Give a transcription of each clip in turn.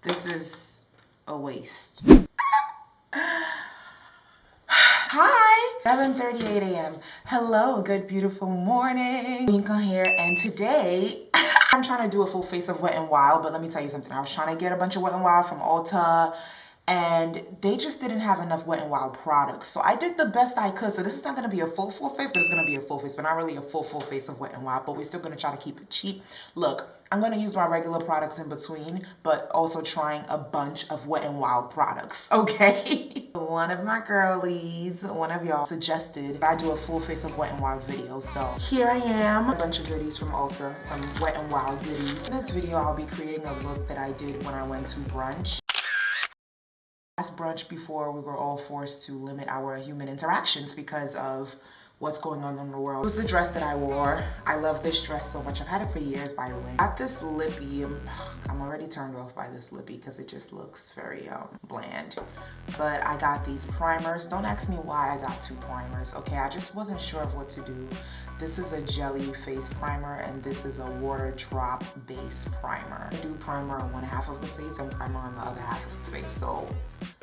This is a waste. Hi, 7:38 a.m. Hello, good beautiful morning. Oyinkan here, and today I'm trying to do a full face of Wet n Wild, but let me tell you something. I was trying to get a bunch of Wet n Wild from Ulta, and they just didn't have enough Wet n Wild products. So I did the best I could. So this is not going to be a full face, but it's going to be a full face, but not really a full face of Wet n Wild, but we're still going to try to keep it cheap. Look, I'm going to use my regular products in between, but also trying a bunch of Wet n Wild products, okay? One of my girlies, one of y'all suggested I do a full face of Wet n Wild video. So here I am, a bunch of goodies from Ulta, some Wet n Wild goodies. In this video, I'll be creating a look that I did when I went to brunch. Last brunch before we were all forced to limit our human interactions because of what's going on in the world. It was the dress that I wore. I love this dress so much. I've had it for years, by the way. I got this lippy. I'm already turned off by this lippy because it just looks very bland. But I got these primers. Don't ask me why I got 2 primers, okay? I just wasn't sure of what to do. This is a jelly face primer, and this is a water drop base primer. I do primer on one half of the face and primer on the other half of the face. So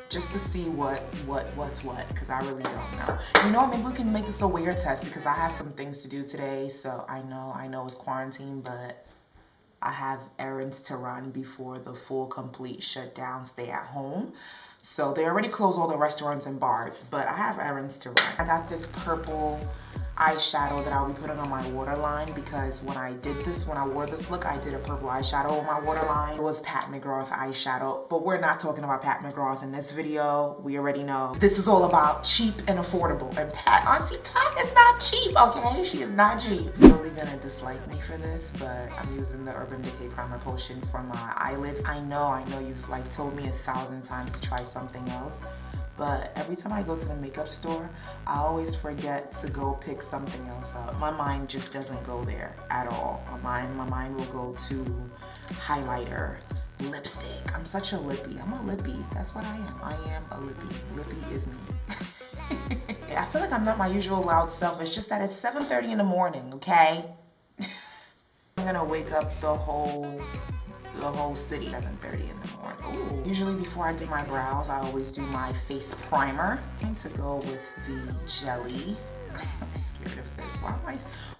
just to see what's what, because I really don't know. You know, maybe we can make this a wear test because I have some things to do today. So I know it's quarantine, but I have errands to run before the full complete shutdown, stay at home. So they already closed all the restaurants and bars, but I have errands to run. I got this purple eyeshadow that I'll be putting on my waterline because when I wore this look, I did a purple eyeshadow on my waterline. It was Pat McGrath eyeshadow, but we're not talking about Pat McGrath in this video. We already know this is all about cheap and affordable, and Auntie Pat is not cheap, okay? She is not cheap. You're really gonna dislike me for this, but I'm using the Urban Decay Primer Potion for my eyelids. I know you've like told me 1,000 times to try something else, but every time I go to the makeup store, I always forget to go pick something else up. My mind just doesn't go there at all. My mind will go to highlighter, lipstick. I'm such a lippy. I'm a lippy. That's what I am. I am a lippy. Lippy is me. I feel like I'm not my usual loud self. It's just that it's 7:30 in the morning, okay? I'm gonna wake up the whole city 7:30 in the morning. Ooh. Usually before I do my brows, I always do my face primer. I'm going to go with the jelly. I'm scared of this. Why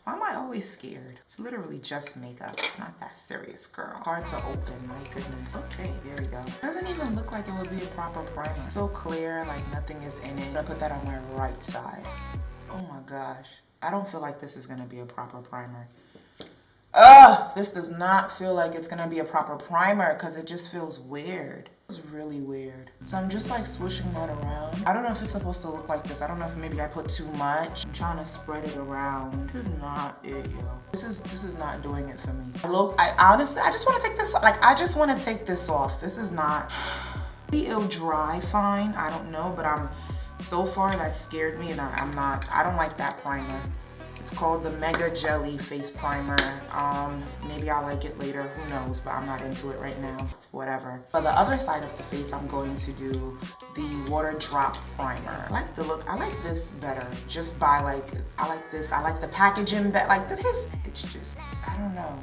am I always scared? It's literally just makeup. It's not that serious, girl. Hard to open, my goodness. Okay, there we go. Doesn't even look like it would be a proper primer. So clear, like nothing is in it. I'm gonna put that on my right side. Oh my gosh. I don't feel like this is gonna be a proper primer. Ugh, this does not feel like it's gonna be a proper primer because it just feels weird. It's really weird. So I'm just like swishing that around. I don't know if it's supposed to look like this. I don't know if maybe I put too much. I'm trying to spread it around. This is not it, yo. This is not doing it for me. I honestly, I just want to take this, I just want to take this off. This is not, maybe it'll dry fine. I don't know, but so far that scared me, and I don't like that primer. It's called the Mega Jelly Face Primer. Maybe I'll like it later, who knows, but I'm not into it right now, whatever. For the other side of the face, I'm going to do the Water Drop Primer. I like the look, I like this better, just by I like this, I like the packaging better. Like it's just, I don't know.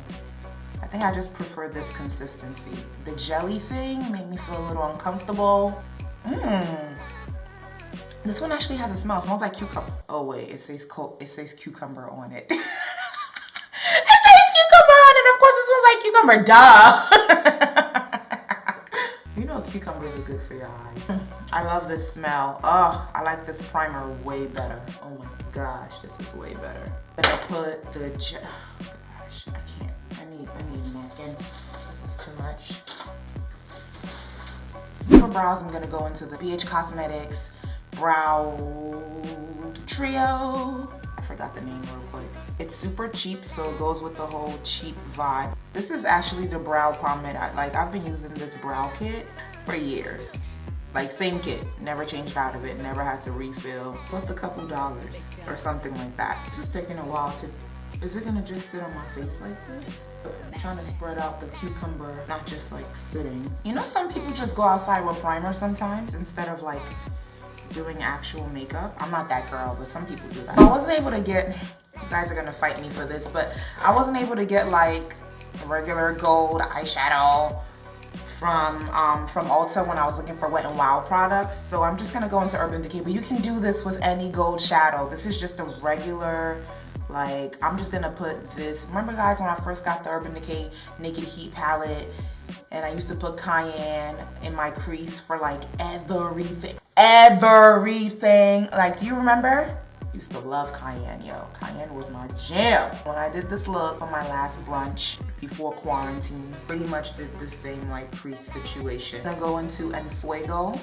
I think I just prefer this consistency. The jelly thing made me feel a little uncomfortable. This one actually has a smell. It smells like cucumber. Oh wait, it says cucumber on it. It says cucumber on it. Of course it smells like cucumber. Duh. You know cucumbers are good for your eyes. I love this smell. Ugh, I like this primer way better. Oh my gosh, this is way better. I'm gonna put the gosh, I can't. I need a napkin. This is too much. For brows, I'm gonna go into the BH Cosmetics Brow Trio. I forgot the name real quick. It's super cheap, so it goes with the whole cheap vibe. This is actually the brow pomade. I've been using this brow kit for years. Like same kit, never changed out of it, never had to refill. Cost a couple dollars or something like that. It's just taking a while to, is it gonna just sit on my face like this? I'm trying to spread out the cucumber, not just like sitting. You know, some people just go outside with primer sometimes instead of like doing actual makeup. I'm not that girl, but some people do that. I wasn't able to get, you guys are gonna fight me for this, but I wasn't able to get like regular gold eyeshadow from Ulta when I was looking for Wet n Wild products. So I'm just gonna go into Urban Decay, but you can do this with any gold shadow. This is just a regular, like, I'm just gonna put this. Remember guys, when I first got the Urban Decay Naked Heat palette, and I used to put cayenne in my crease for like everything. Everything. Like, do you remember? Used to love cayenne, yo. Cayenne was my jam. When I did this look on my last brunch before quarantine, pretty much did the same like crease situation. I go into Enfuego,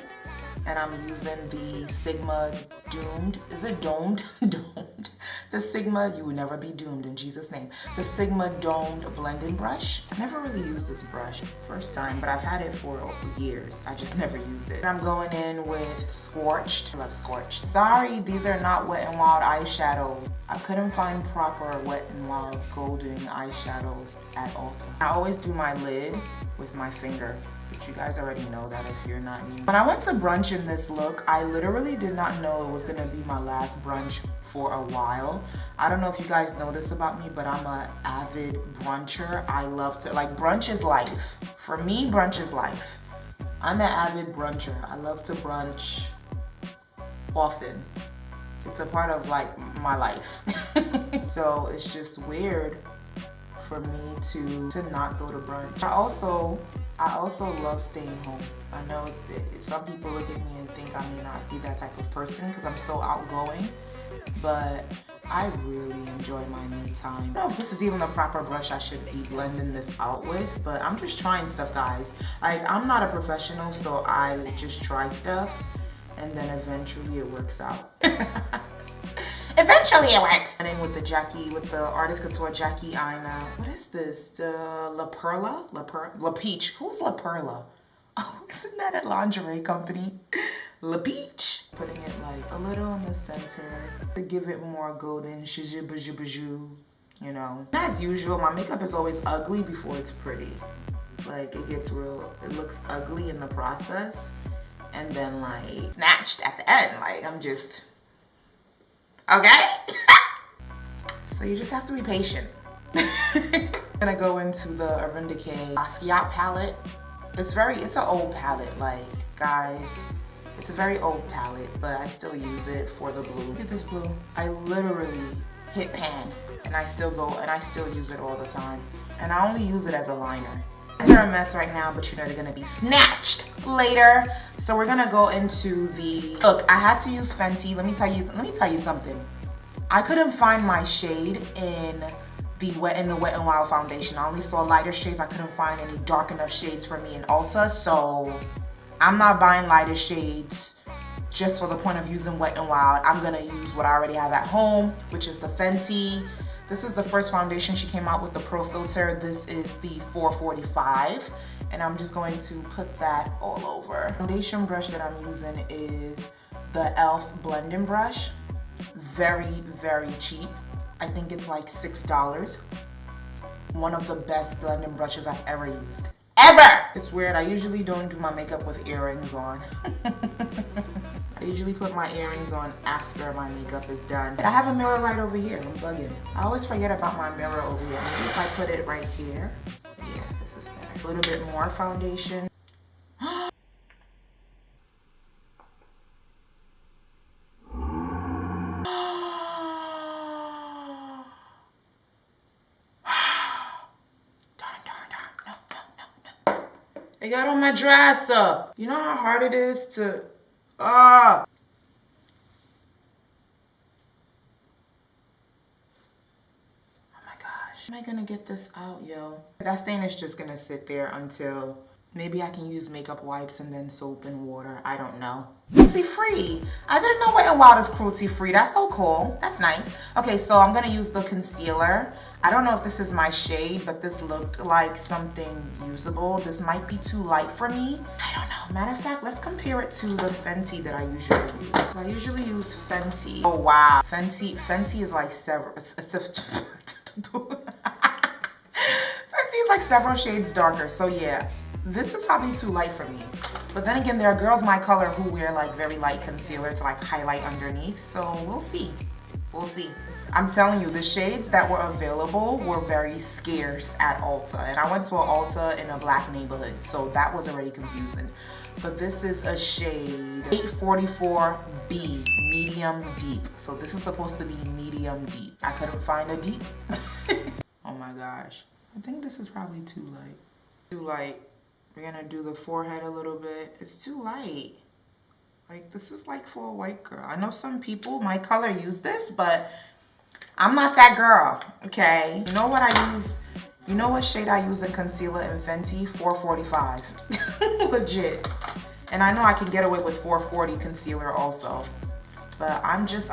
and I'm using the Sigma Doomed. Is it domed? Domed. The Sigma, you will never be doomed in Jesus' name. The Sigma Domed blending brush. I never really used this brush first time, but I've had it for years. I just never used it. I'm going in with Scorched. I love Scorched. Sorry, these are not Wet n Wild eyeshadows. I couldn't find proper Wet n Wild golden eyeshadows at Ulta. I always do my lid with my finger. But you guys already know that if you're not new. When I went to brunch in this look, I literally did not know it was gonna be my last brunch for a while. I don't know if you guys know this about me, but I'm an avid bruncher. I love to, like, brunch is life. For me, brunch is life. I'm an avid bruncher. I love to brunch often. It's a part of like my life. So it's just weird for me to not go to brunch. I also love staying home. I know that some people look at me and think I may not be that type of person because I'm so outgoing, but I really enjoy my me time. I don't know if this is even the proper brush I should be blending this out with, but I'm just trying stuff, guys. Like, I'm not a professional, so I just try stuff, and then eventually it works out. Eventually it works. And then with the Jackie, with the Artist Couture Jackie Aina, what is this? The La Perla? La Peach. Who's La Perla? Oh, isn't that a lingerie company? La Peach. Putting it like a little in the center to give it more golden shizhu bajou bajou, you know. As usual, my makeup is always ugly before it's pretty. Like, it gets real, it looks ugly in the process, and then like snatched at the end. Like, I'm just, okay? So you just have to be patient. I'm gonna go into the Urban Decay Basquiat palette. It's an old palette, like, guys. It's a very old palette, but I still use it for the blue. Look at this blue. I literally hit pan, and I still use it all the time. And I only use it as a liner. These are a mess right now, but you know they're gonna be snatched later. So we're gonna go into the, look, I had to use Fenty. Let me tell you something. I couldn't find my shade in the Wet n Wild foundation. I only saw lighter shades. I couldn't find any dark enough shades for me in Ulta, so I'm not buying lighter shades just for the point of using Wet n Wild. I'm gonna use what I already have at home, which is the Fenty. This is the first foundation she came out with, the Pro Filter. This is the 445, and I'm just going to put that all over. Foundation brush that I'm using is the e.l.f. blending brush. Very, very cheap. I think it's like $6. One of the best blending brushes I've ever used. Ever! It's weird, I usually don't do my makeup with earrings on. I usually put my earrings on after my makeup is done. I have a mirror right over here, I'm bugging. I always forget about my mirror over here. Maybe if I put it right here. Yeah, this is better. A little bit more foundation. It got on my dresser. You know how hard it is to, Oh my gosh. Am I gonna get this out, yo? That stain is just gonna sit there until maybe I can use makeup wipes and then soap and water. I don't know. Cruelty free. I didn't know Wet n Wild is cruelty free. That's so cool. That's nice. Okay, so I'm gonna use the concealer. I don't know if this is my shade, but this looked like something usable. This might be too light for me. I don't know. Matter of fact, let's compare it to the Fenty that I usually use. So I usually use Fenty. Oh wow. Fenty is like several. Fenty is like several shades darker. So yeah. This is probably too light for me. But then again, there are girls my color who wear like very light concealer to like highlight underneath. So we'll see. We'll see. I'm telling you, the shades that were available were very scarce at Ulta. And I went to an Ulta in a black neighborhood, so that was already confusing. But this is a shade 844B, medium deep. So this is supposed to be medium deep. I couldn't find a deep. Oh my gosh. I think this is probably too light. Too light. We're gonna do the forehead a little bit. It's too light. Like, this is like for a white girl. I know some people, my color, use this, but I'm not that girl, okay? You know what I use? You know what shade I use in concealer in Fenty? 445. Legit. And I know I can get away with 440 concealer also. But I'm just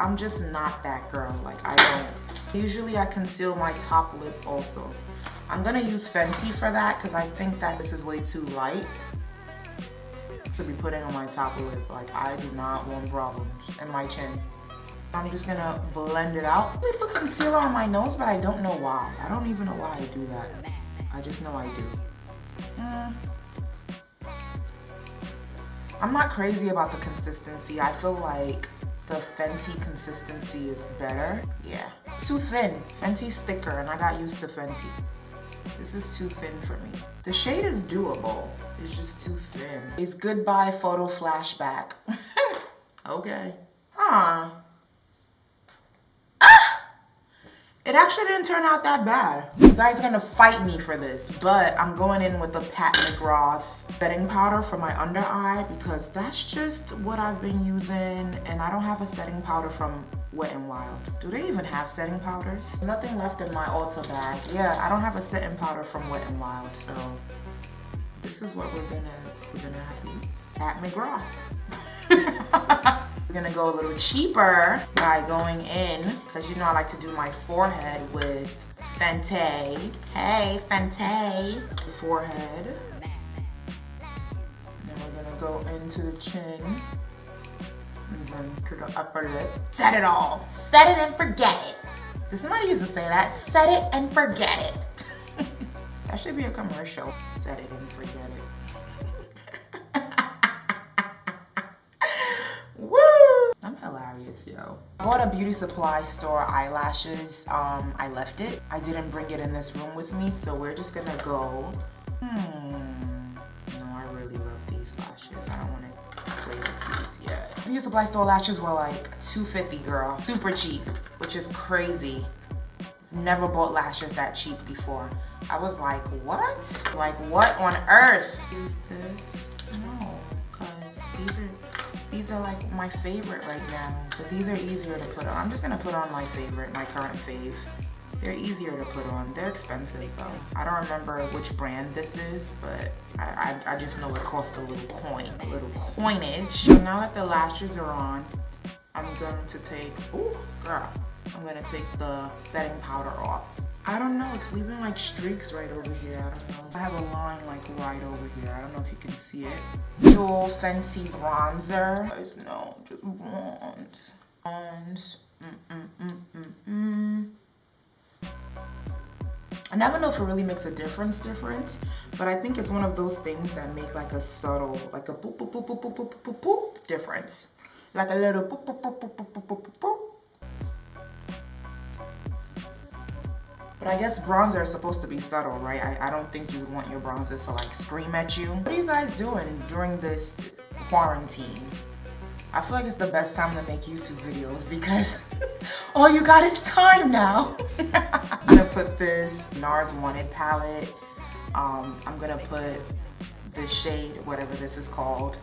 not that girl. Like, I don't. Usually I conceal my top lip also. I'm gonna use Fenty for that because I think that this is way too light to be putting on my top lip. Like, I do not want problems in my chin. I'm just gonna blend it out. I put concealer on my nose, but I don't know why. I don't even know why I do that. I just know I do. I'm not crazy about the consistency. I feel like the Fenty consistency is better. Yeah. It's too thin. Fenty's thicker, and I got used to Fenty. This is too thin for me. The shade is doable. It's just too thin. It's goodbye photo flashback. Okay. Huh. It actually didn't turn out that bad. You guys are gonna fight me for this, but I'm going in with the Pat McGrath setting powder for my under eye because that's just what I've been using, and I don't have a setting powder from Wet n Wild. Do they even have setting powders? Nothing left in my Ulta bag. Yeah, I don't have a setting powder from Wet n Wild, so this is what we're gonna have to use. Pat McGrath. We're gonna go a little cheaper by going in, because you know I like to do my forehead with Fenty. Hey, Fenty. Forehead. And then we're gonna go into the chin. And then to the upper lip. Set it all. Set it and forget it. Does somebody used to say that? Set it and forget it. That should be a commercial. Set it and forget it. I'm hilarious, yo. I bought a beauty supply store eyelashes. I left it. I didn't bring it in this room with me, so we're just gonna go. No, I really love these lashes. I don't want to play with these yet. Beauty supply store lashes were like $2.50, girl. Super cheap, which is crazy. Never bought lashes that cheap before. I was like, what? Like, what on earth? Use this? No, because these are like my favorite right now, but these are easier to put on. I'm just gonna put on my favorite, my current fave. They're easier to put on. They're expensive though. I don't remember which brand this is, but I just know it cost a little coinage. So now that the lashes are on, I'm going to take, ooh, girl. I'm gonna take the setting powder off. I don't know, it's leaving like streaks right over here. I don't know. I have a line like right over here. I don't know if you can see it. Jewel Fenty bronzer. Guys, no, just bronze. Bronze. I never know if it really makes a difference, but I think it's one of those things that make like a subtle, like a boop, boop, boop, boop, boop, boop, boop, boop difference. Like a little boop, boop, boop, boop, boop, boop, boop, boop. But I guess bronzer is supposed to be subtle, right? I don't think you would want your bronzer to like scream at you. What are you guys doing during this quarantine? I feel like it's the best time to make YouTube videos because all you got is time now. I'm gonna put this NARS Wanted palette. I'm gonna put the shade, whatever this is called,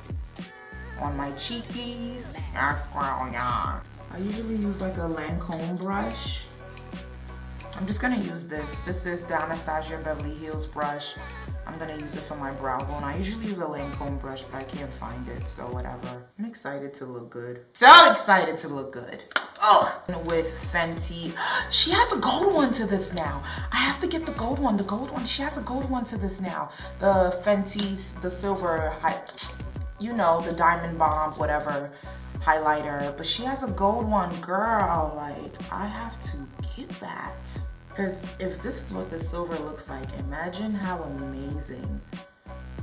on my cheekies. AskOyinkan. I usually use like a Lancome brush. I'm just gonna use this. This is the Anastasia Beverly Hills brush. I'm gonna use it for my brow bone. I usually use a Lancome brush, but I can't find it, so whatever. I'm excited to look good. So excited to look good. Ugh. With Fenty. She has a gold one to this now. I have to get the gold one. The gold one. She has a gold one to this now. The Fenty's, the silver, you know, the Diamond Bomb, whatever, highlighter. But she has a gold one, girl. Like, I have to get that. Because if this is what the silver looks like, imagine how amazing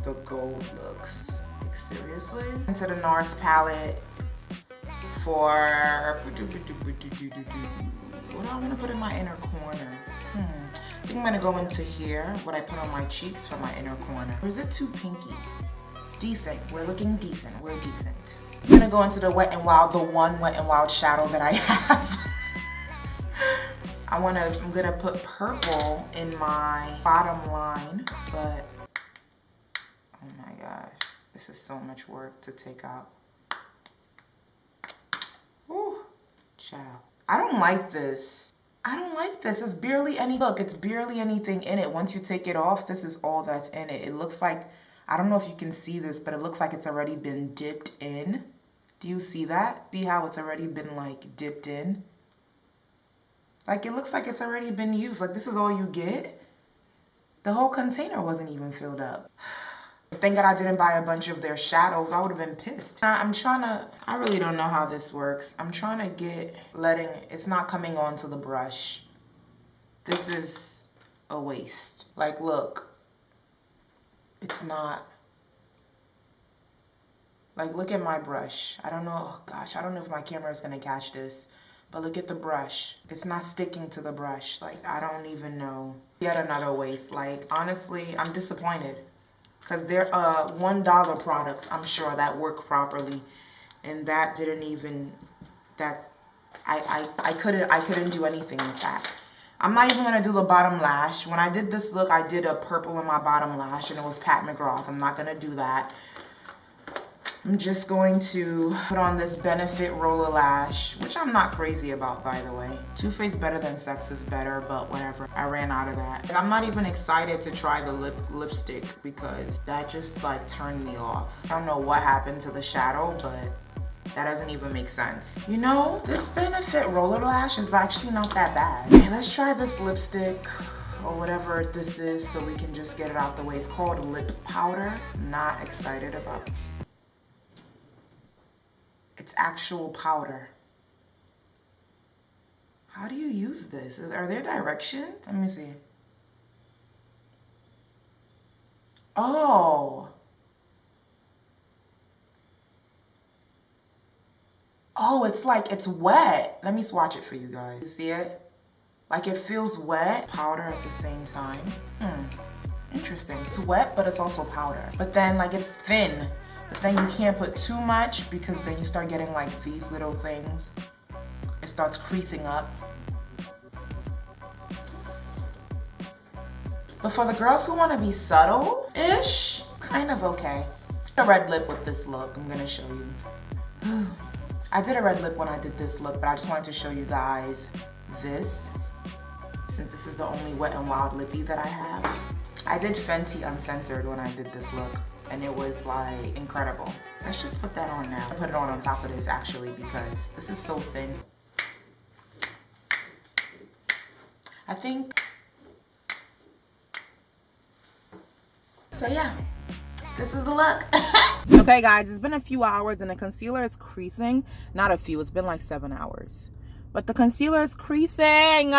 the gold looks. Like, seriously? Into the NARS palette for What do I want to put in my inner corner? I think I'm gonna go into here, what I put on my cheeks for my inner corner. Or is it too pinky? Decent. We're looking decent. We're decent. I'm gonna go into the Wet n Wild, the one Wet n Wild shadow that I have. I'm gonna put purple in my bottom line, but oh my gosh, this is so much work to take out. Ooh, child. I don't like this. I don't like this. It's barely any, look, it's barely anything in it. Once you take it off, this is all that's in it. It looks like, I don't know if you can see this, but it looks like it's already been dipped in. Do you see that? See how it's already been like dipped in? Like it looks like it's already been used. Like this is all you get? The whole container wasn't even filled up. Thank God I didn't buy a bunch of their shadows. I would have been pissed. I really don't know how this works. I'm trying to get, it's not coming onto the brush. This is a waste. Like, look, it's not. Like, look at my brush. I don't know, oh gosh, I don't know if my camera is gonna catch this, but look at the brush. It's not sticking to the brush. Like, I don't even know. Yet another waste. Like, honestly, I'm disappointed. Because they're $1 products, I'm sure, that work properly. And that didn't even, I couldn't do anything with that. I'm not even gonna do the bottom lash. When I did this look, I did a purple in my bottom lash and it was Pat McGrath. I'm not gonna do that. I'm just going to put on this Benefit Roller Lash, which I'm not crazy about, by the way. Too Faced Better Than Sex is better, but whatever. I ran out of that. And I'm not even excited to try the lipstick because that just like turned me off. I don't know what happened to the shadow, but that doesn't even make sense. You know, this Benefit Roller Lash is actually not that bad. Okay, let's try this lipstick or whatever this is so we can just get it out the way. It's called Lip Powder. Not excited about it. It's actual powder. How do you use this? Are there directions? Let me see. Oh. Oh, it's like, it's wet. Let me swatch it for you guys. You see it? Like it feels wet, powder at the same time. Interesting. It's wet, but it's also powder. But then like it's thin. But then you can't put too much because then you start getting like these little things. It starts creasing up. But for the girls who want to be subtle-ish, kind of okay. A red lip with this look, I'm gonna show you. I did a red lip when I did this look, but I just wanted to show you guys this, since this is the only Wet n Wild lippy that I have. I did Fenty Uncensored when I did this look, and it was like incredible. Let's just put that on now. I put it on top of this actually because this is so thin. I think. So yeah, this is the look. Okay guys, it's been a few hours and the concealer is creasing. Not a few, it's been like 7 hours. But the concealer is creasing.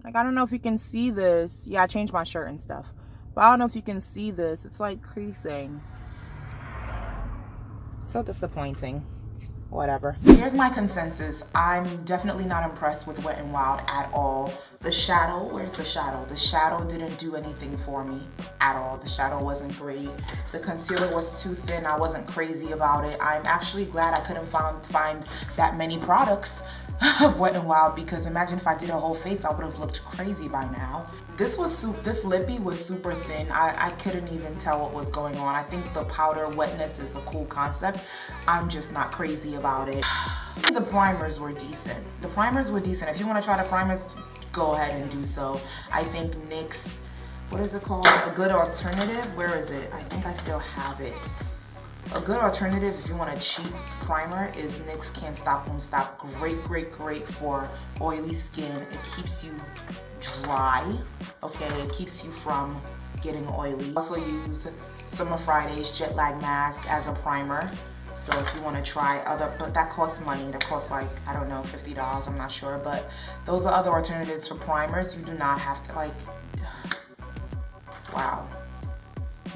Like, I don't know if you can see this. Yeah, I changed my shirt and stuff. But I don't know if you can see this. It's like creasing. So disappointing. Whatever. Here's my consensus. I'm definitely not impressed with Wet n Wild at all. The shadow, where's the shadow? The shadow didn't do anything for me at all. The shadow wasn't great. The concealer was too thin. I wasn't crazy about it. I'm actually glad I couldn't find that many products of Wet n Wild, because imagine if I did a whole face, I would have looked crazy by now. This lippy was super thin. I couldn't even tell what was going on. I think the powder wetness is a cool concept. I'm just not crazy about it. The primers were decent. The primers were decent. If you want to try the primers, go ahead and do so. I think NYX, what is it called? A Good Alternative? Where is it? I think I still have it. A good alternative if you want a cheap primer is NYX Can't Stop Won't Stop. Great, great, great for oily skin. It keeps you dry, okay? It keeps you from getting oily. Also use Summer Fridays Jet Lag Mask as a primer. So if you want to try but that costs money. That costs like, I don't know, $50, I'm not sure. But those are other alternatives for primers. You do not have to like, wow.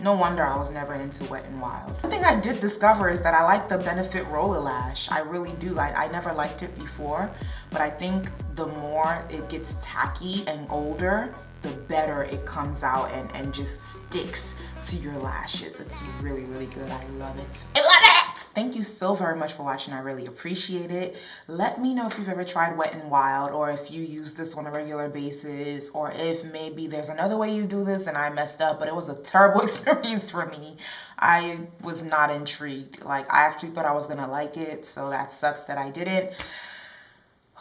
No wonder I was never into Wet n Wild. One thing I did discover is that I like the Benefit Roller Lash. I really do. I never liked it before, but I think the more it gets tacky and older, the better it comes out and just sticks to your lashes. It's really, really good. I love it. I love it! Thank you so very much for watching. I really appreciate it. Let me know if you've ever tried Wet n Wild, or if you use this on a regular basis, or if maybe there's another way you do this and I messed up, but it was a terrible experience for me. I was not intrigued. Like, I actually thought I was gonna like it, so that sucks that I didn't.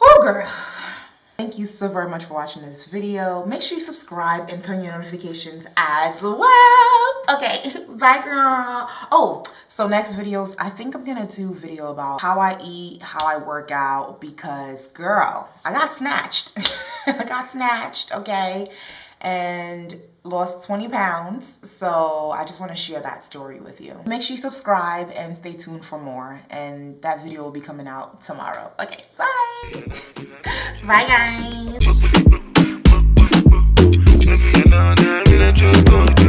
Oh, girl. Thank you so very much for watching this video. Make sure you subscribe and turn your notifications as well. Okay, bye girl. Oh, so next videos, I think I'm gonna do a video about how I eat, how I work out, because girl, I got snatched. I got snatched, okay? And lost 20 pounds. So I just want to share that story with you. Make sure you subscribe and stay tuned for more. And that video will be coming out tomorrow. Okay, bye. Bye guys.